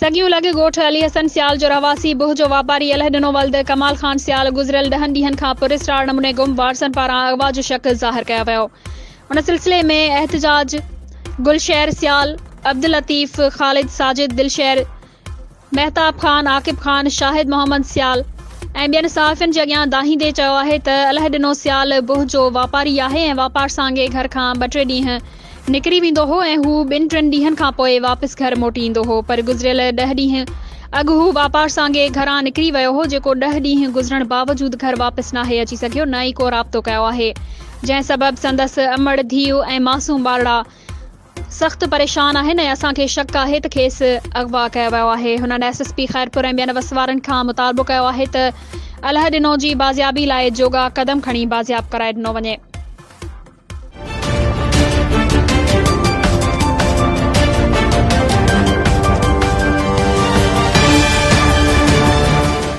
सगियूं लॻ ॻोठ अली हसन सियाल जो रहवासी बुह जो वापारी अलह ॾिनो वल्द कमाल खान सियाल गुज़िरियल 10 ॾींहनि खां पुरस्कार नमूने गुम वारसनि पारां अगवा जो शक ज़ाहिर कयो वियो। उन सिलसिले में एहतजाज गुलशहर सियाल, अब्दुल लतीफ़, ख़ालिद, साजिद, दिलशहर, महताब खान, आकिब खान, शाहिद मोहम्मद सियाल ऐं ॿियनि सहाफ़ियुनि जे अॻियां दाहींदे चयो आहे त अलह ॾिनो सियाल बुह जो वापारी आहे ऐं वापार सांगे घर खां 2-3 ॾींहं निकिरी वेंदो हो ऐं हू 2-3 ॾींहनि खां पोइ वापसि घर मोटी ईंदो हो, पर गुज़िरियल 10 ॾींहं अॻु हू वापार सांगे घरां निकिरी वियो हो, जेको 10 ॾींहं गुज़रण बावजूद घर वापसि नाहे अची सघियो, न ई को राब्तो कयो आहे, जंहिं सबबि संदसि अमड़, धीउ ऐं मासूम ॿारड़ा सख़्त परेशान आहिनि ऐं असांखे शक आहे त खेसि अगवा कयो वियो आहे। हुननि SSP ख़ैरपुर ऐं ॿियनि वसवारनि खां मुतालबो कयो आहे त अलह ॾिनो जी बाज़ियाबी लाइ जोगा क़दम खणी बाज़ियाब कराए ॾिनो वञे।